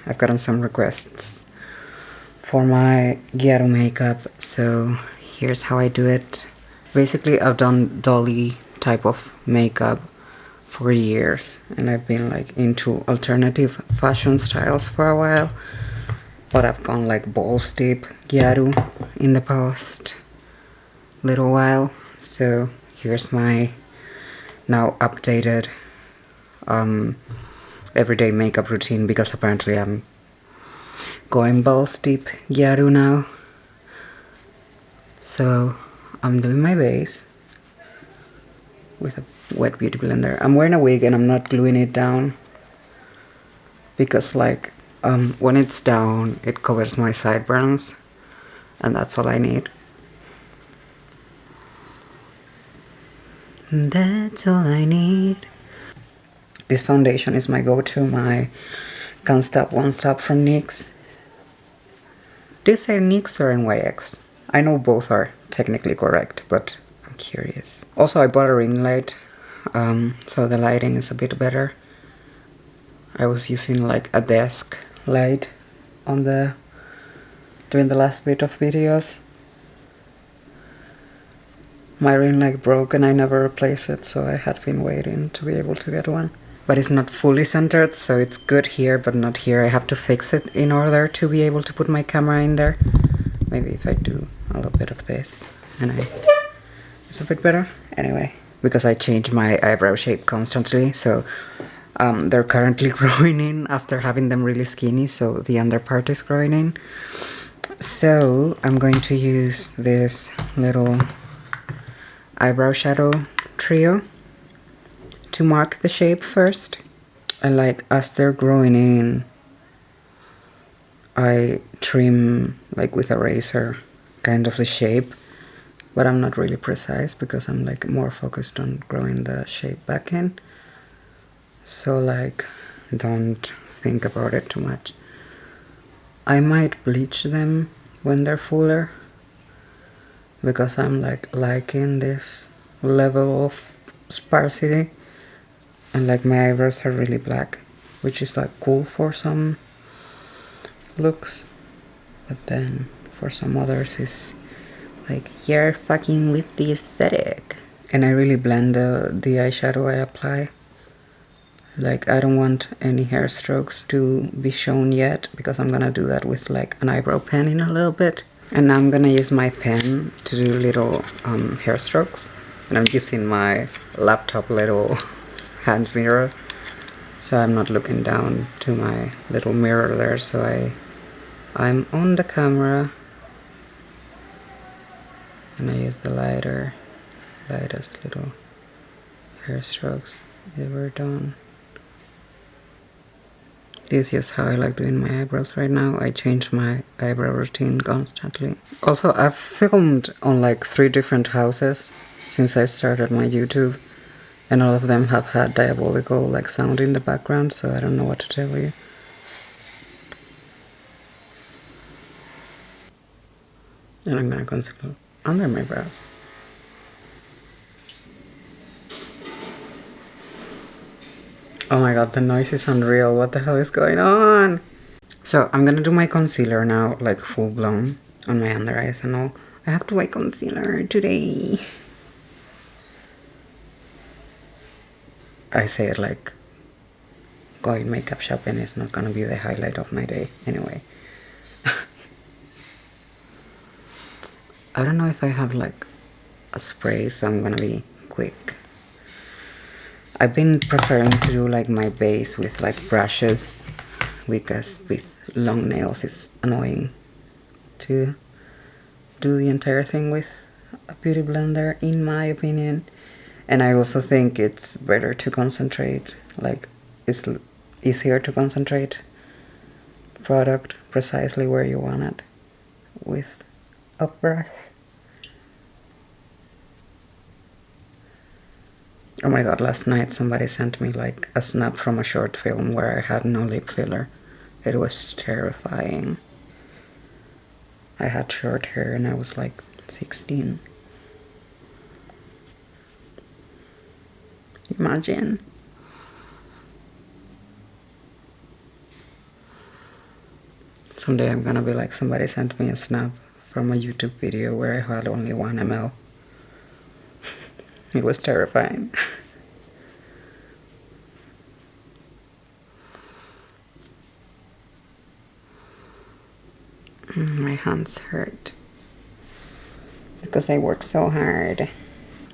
I've gotten some requests for my gyaru makeup, so here's how I do it. Basically, I've done dolly type of makeup for years, and I've been like into alternative fashion styles for a while, but I've gone like balls deep gyaru in the past little while. So here's my now updated everyday makeup routine, because apparently I'm going balls deep gyaru now. So I'm doing my base with a wet beauty blender. I'm wearing a wig and I'm not gluing it down because like when it's down it covers my sideburns and that's all I need. That's all I need. This foundation is my go-to, my Can't Stop Won't Stop from NYX. Do you say NYX or NYX? I know both are technically correct, but I'm curious. Also, I bought a ring light, so the lighting is a bit better. I was using like a desk light on during the last bit of videos. My ring light broke and I never replaced it, so I had been waiting to be able to get one. But it's not fully centered, so it's good here but not here. I have to fix it in order to be able to put my camera in there. Maybe if I do a little bit of this and it's a bit better. Anyway, because I change my eyebrow shape constantly, so they're currently growing in after having them really skinny, so the under part is growing in. So I'm going to use this little eyebrow shadow trio to mark the shape first. I like, as they're growing in, I trim like with a razor kind of the shape, but I'm not really precise because I'm like more focused on growing the shape back in. So like, don't think about it too much. I might bleach them when they're fuller because I'm like liking this level of sparsity, and like my eyebrows are really black, which is like cool for some looks, but then for some others it's like, you're fucking with the aesthetic. And I really blend the eyeshadow I apply. Like, I don't want any hair strokes to be shown yet because I'm gonna do that with like an eyebrow pen in a little bit. And now I'm gonna use my pen to do little hair strokes, and I'm using my laptop little hand mirror, so I'm not looking down to my little mirror there, so I'm on the camera and I use the lightest little hair strokes ever done. This is just how I like doing my eyebrows right now. I change my eyebrow routine constantly. Also, I've filmed on like 3 different houses since I started my YouTube, and all of them have had diabolical like sound in the background, so I don't know what to tell you. And I'm gonna conceal under my brows. Oh my god, the noise is unreal. What the hell is going on? So I'm gonna do my concealer now, like full blown on my under eyes and all. I have to wear concealer today. I say it like going makeup shopping is not gonna be the highlight of my day anyway. I don't know if I have like a spray, so I'm gonna be quick. I've been preferring to do like my base with like brushes because with long nails it's annoying to do the entire thing with a beauty blender, in my opinion. And I also think it's better to concentrate, like it's easier to concentrate product precisely where you want it with a brush. Oh my god, last night somebody sent me like a snap from a short film where I had no lip filler. It was terrifying. I had short hair and I was like 16. Imagine. Someday I'm gonna be like, somebody sent me a snap from a YouTube video where I had only 1 ml. It was terrifying. My hands hurt because I work so hard.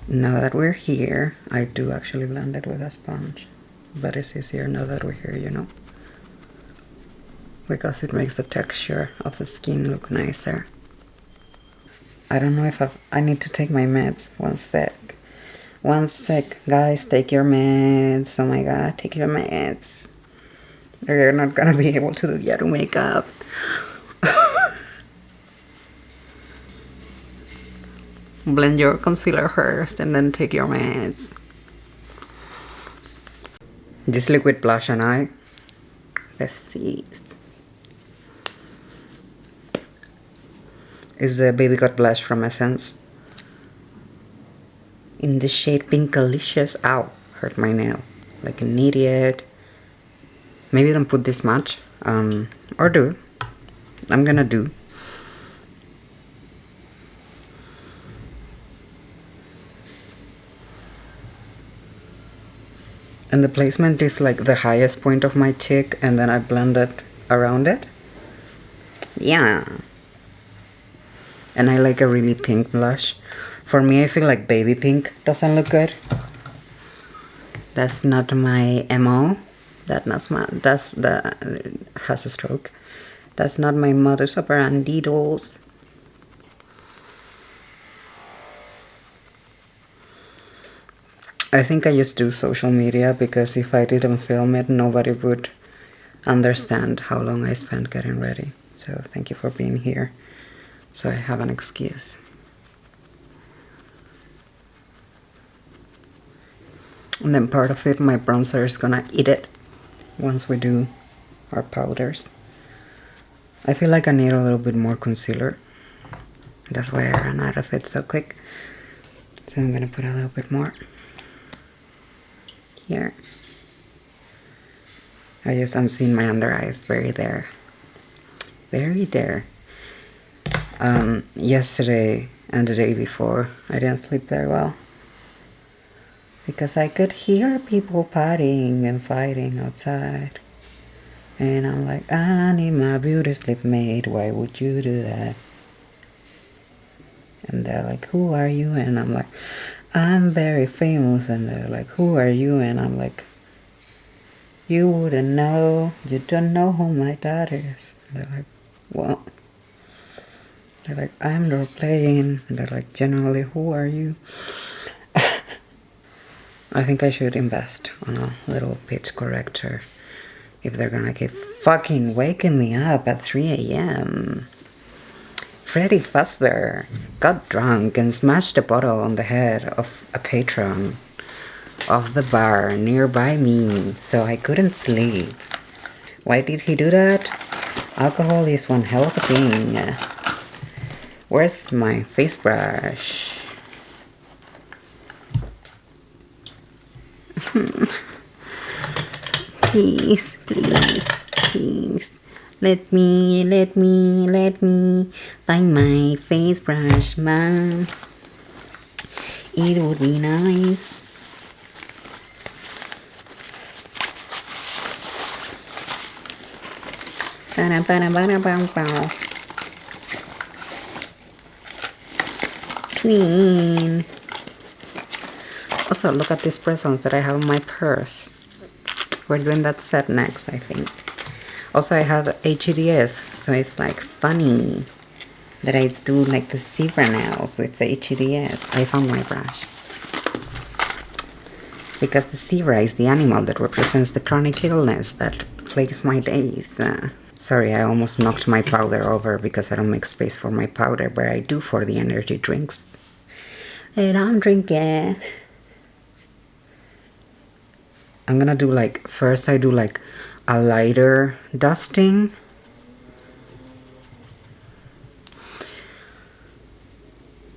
Now that we're here, I do actually blend it with a sponge, but it's easier now that we're here, you know, because it makes the texture of the skin look nicer. I don't know if I need to take my meds. 1 sec. 1 sec. Guys, take your meds. Oh my god, take your meds. Or you're not gonna be able to do gyaru makeup. Blend your concealer first and then take your meds. This liquid blush and eye. Let's see. Is the Baby Got Blush from Essence. In the shade Pinkalicious. Ow, hurt my nail. Like an idiot. Maybe don't put this much. Or do. I'm gonna do. And the placement is like the highest point of my cheek, and then I blend it around it. Yeah. And I like a really pink blush. For me, I feel like baby pink doesn't look good. That's not my MO. Has a stroke. That's not my modus operandi, dolls. I think I just do social media because if I didn't film it, nobody would understand how long I spent getting ready. So thank you for being here. So I have an excuse. And then part of it, my bronzer is gonna eat it once we do our powders. I feel like I need a little bit more concealer. That's why I ran out of it so quick. So I'm gonna put a little bit more here. I'm seeing my under eyes very there. Very there. Yesterday and the day before, I didn't sleep very well. Because I could hear people partying and fighting outside. And I'm like, I need my beauty sleep made. Why would you do that? And they're like, who are you? And I'm like, I'm very famous. And they're like, who are you? And I'm like, you wouldn't know. You don't know who my dad is. And they're like, well. They're like, I'm role playing. And they're like, generally, who are you? I think I should invest on a little pitch corrector if they're gonna keep fucking waking me up at 3 a.m. Freddy Fazbear got drunk and smashed a bottle on the head of a patron of the bar nearby me, so I couldn't sleep. Why did he do that? Alcohol is one hell of a thing. Where's my face brush? Please, please, please. Let me find my face brush, man. It would be nice. Tween. Also, look at these presents that I have in my purse. We're doing that set next, I think. Also, I have HEDS, so it's like funny that I do like the zebra nails with the HEDS. I found my brush. Because the zebra is the animal that represents the chronic illness that plagues my days. Sorry, I almost knocked my powder over because I don't make space for my powder, but I do for the energy drinks. And I'm drinking. I'm gonna do like, first I do like a lighter dusting.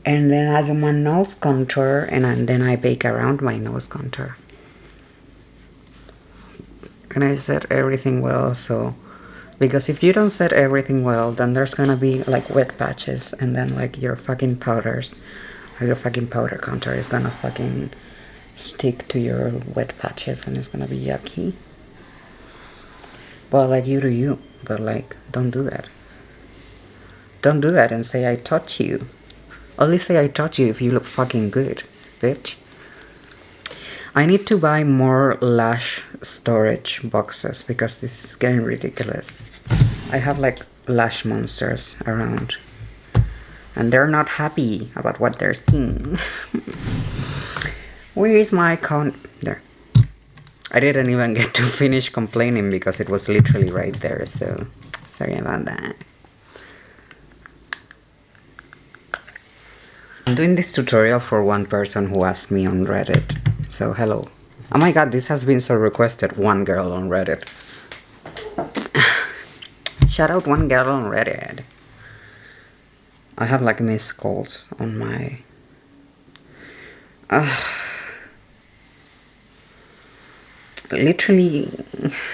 And then I do my nose contour, and then I bake around my nose contour. And I set everything well, so Because if you don't set everything well, then there's gonna be like wet patches, and then like your fucking powders, or your fucking powder contour is gonna fucking stick to your wet patches, and it's gonna be yucky. Well, like, you do you, but like, don't do that. Don't do that and say I taught you. Only say I taught you if you look fucking good, bitch. I need to buy more lash storage boxes because this is getting ridiculous. I have like lash monsters around, and they're not happy about what they're seeing. Where is my there? I didn't even get to finish complaining because it was literally right there, so sorry about that. I'm doing this tutorial for one person who asked me on Reddit, so hello. Oh my god, this has been so requested, one girl on Reddit. Shout out one girl on Reddit. I have like missed calls on my... Literally,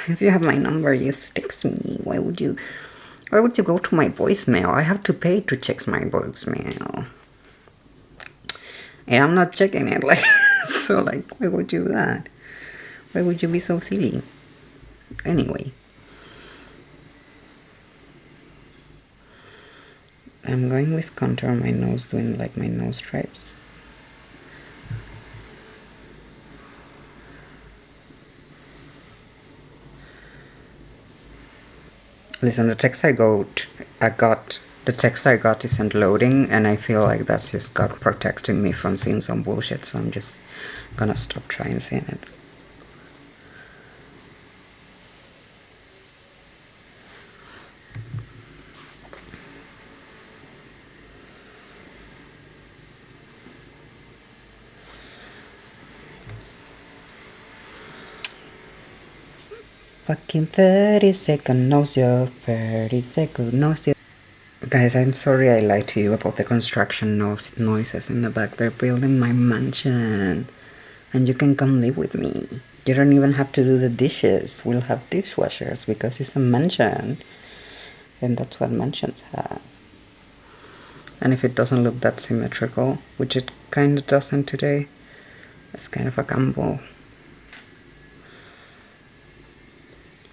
if you have my number, you text me. Why would you go to my voicemail? I have to pay to check my voicemail. And I'm not checking it, like, so like, why would you do that? Why would you be so silly? Anyway. I'm going with contour on my nose, doing like my nose stripes. Listen, the text I got isn't loading, and I feel like that's just God protecting me from seeing some bullshit, so I'm just gonna stop trying seeing it. Fucking 30-second nausea, 30-second nausea. Guys, I'm sorry I lied to you about the construction noises in the back. They're building my mansion, and you can come live with me. You don't even have to do the dishes. We'll have dishwashers because it's a mansion, and that's what mansions have. And if it doesn't look that symmetrical, which it kind of doesn't today, it's kind of a gamble.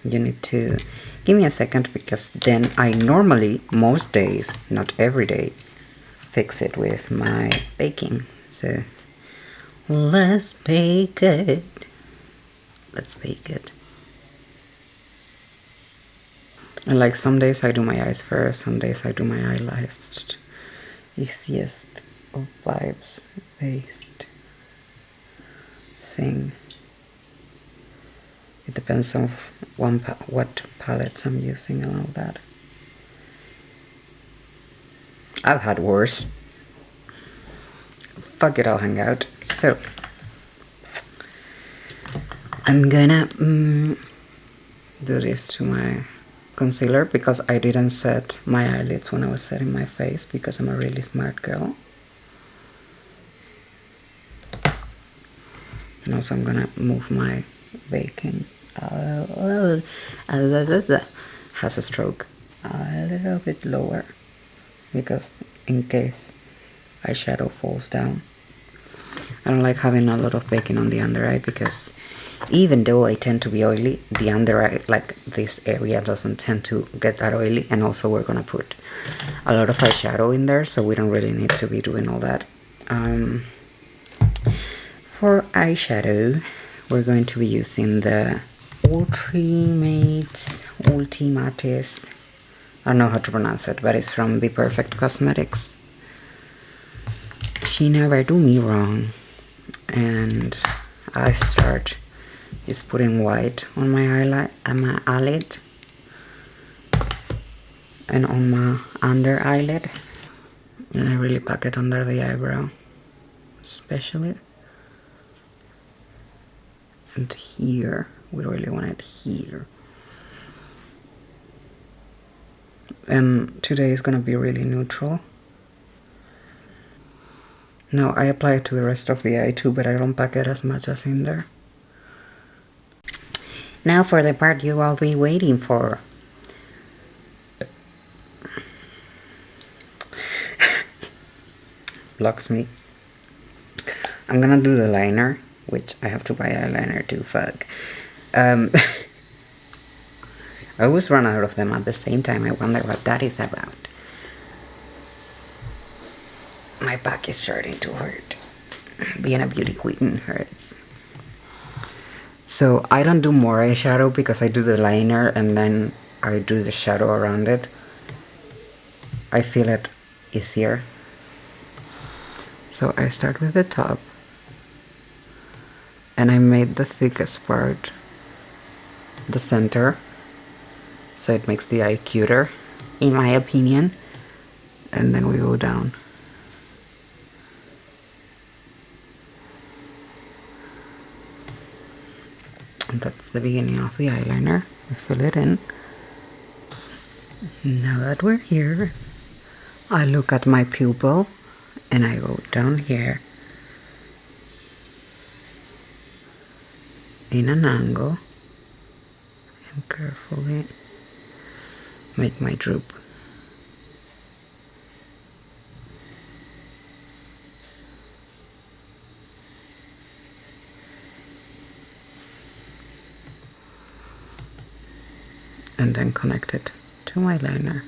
You need to give me a second, because then I normally, most days, not every day, fix it with my baking. So let's bake it. Let's bake it. And like some days I do my eyes first, some days I do my eyelash. Easiest of vibes based thing. It depends on what palettes I'm using and all that. I've had worse. Fuck it, I'll hang out. So, I'm gonna do this to my concealer, because I didn't set my eyelids when I was setting my face, because I'm a really smart girl. And also I'm gonna move my baking has a stroke a little bit lower, because in case eyeshadow falls down. I don't like having a lot of baking on the under eye, because even though I tend to be oily, the under eye, like this area, doesn't tend to get that oily. And also we're gonna put a lot of eyeshadow in there, so we don't really need to be doing all that. For eyeshadow, we're going to be using the Ultimates. I don't know how to pronounce it, but it's from Be Perfect Cosmetics. She never do me wrong. And I start is putting white on my eyelid and on my under eyelid, and I really pack it under the eyebrow, especially. And here, we really want it here. And today is gonna be really neutral. Now I apply it to the rest of the eye too, but I don't pack it as much as in there. Now for the part you all be waiting for. Blocks me. I'm gonna do the liner, which I have to buy eyeliner too, fuck. I always run out of them at the same time. I wonder what that is about. My back is starting to hurt. Being a beauty queen hurts. So I don't do more eyeshadow because I do the liner and then I do the shadow around it. I feel it easier. So I start with the top and I made the thickest part the center, so it makes the eye cuter, in my opinion. And then we go down. And that's the beginning of the eyeliner. We fill it in. Now that we're here, I look at my pupil and I go down here in an angle and carefully make my droop. And then connect it to my liner.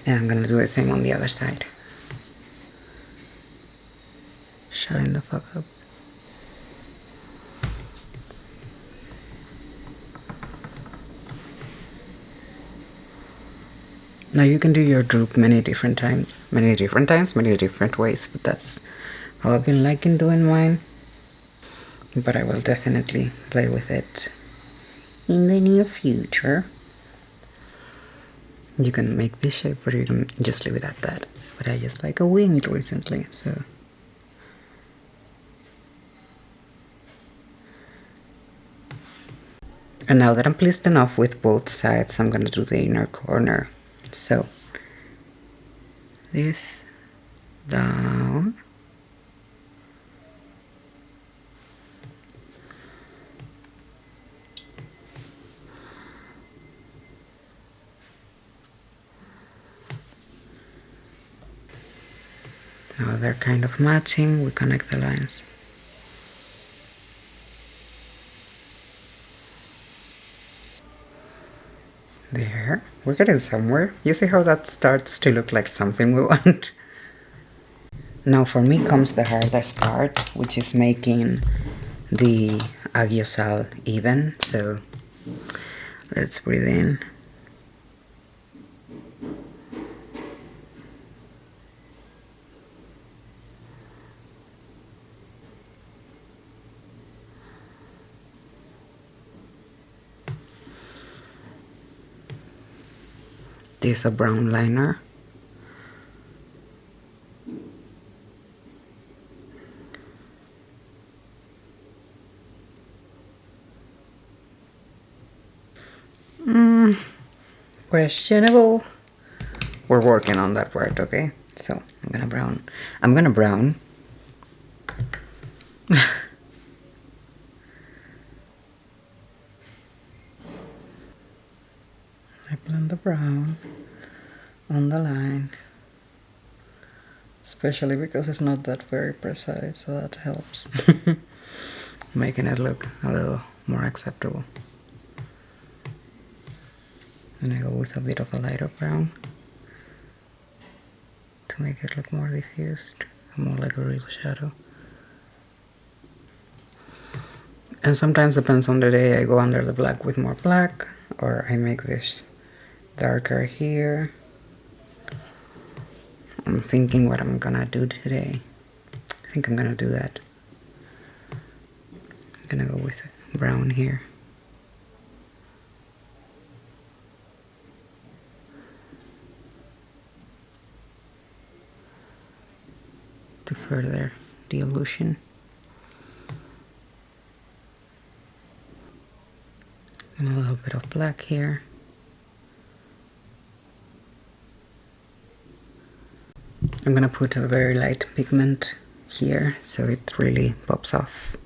And I'm gonna do the same on the other side. Shutting the fuck up. Now you can do your droop many different ways, but that's how I've been liking doing mine. But I will definitely play with it in the near future. You can make this shape or you can just leave it at that. But I just like a wing recently, so. And now that I'm pleased enough with both sides, I'm gonna do the inner corner. So, this down. Now they're kind of matching, we connect the lines. There, we're getting somewhere. You see how that starts to look like something we want? Now for me comes the hardest part, which is making the aguasal even. So let's breathe in. This is a brown liner. Questionable. We're working on that part, okay? So I'm gonna brown. I blend the brown on the line, especially because it's not that very precise, so that helps. Making it look a little more acceptable. And I go with a bit of a lighter brown to make it look more diffused, more like a real shadow. And sometimes, depends on the day, I go under the black with more black, or I make this darker here. I'm thinking what I'm gonna do today. I think I'm gonna do that. I'm gonna go with brown here. To further the illusion. And a little bit of black here. I'm gonna put a very light pigment here so it really pops off.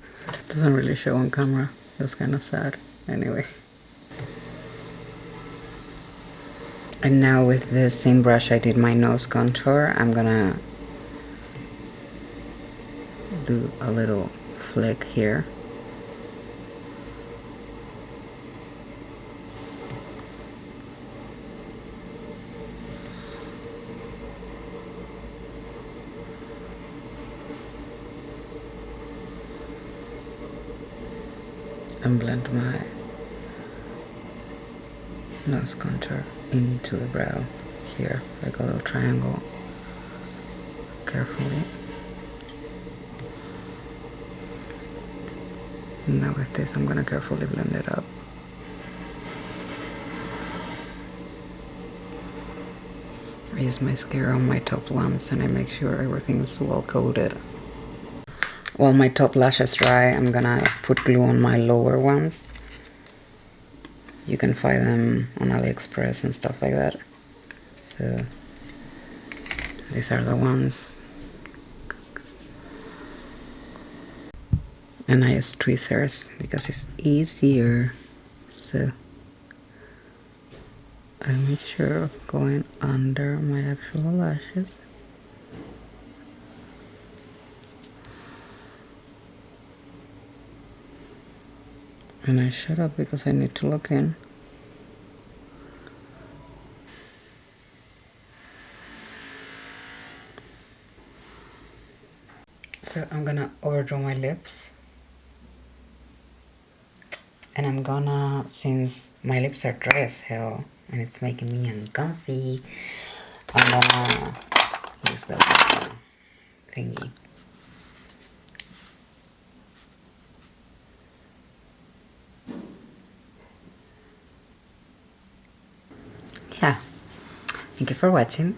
Doesn't really show on camera. That's kind of sad. Anyway. And now with the same brush I did my nose contour, I'm gonna do a little flick here. And blend my nose contour into the brow here, like a little triangle, carefully. And now with this I'm gonna carefully blend it up. I use mascara on my top ones and I make sure everything's well coated. While my top lashes dry, I'm gonna put glue on my lower ones. You can find them on AliExpress and stuff like that. So these are the ones. And I use tweezers because it's easier. So I make sure of going under my actual lashes. And I shut up because I need to look in. So I'm gonna overdraw my lips. And I'm gonna, since my lips are dry as hell and it's making me uncomfy, I'm gonna use the thingy. Yeah. Thank you for watching.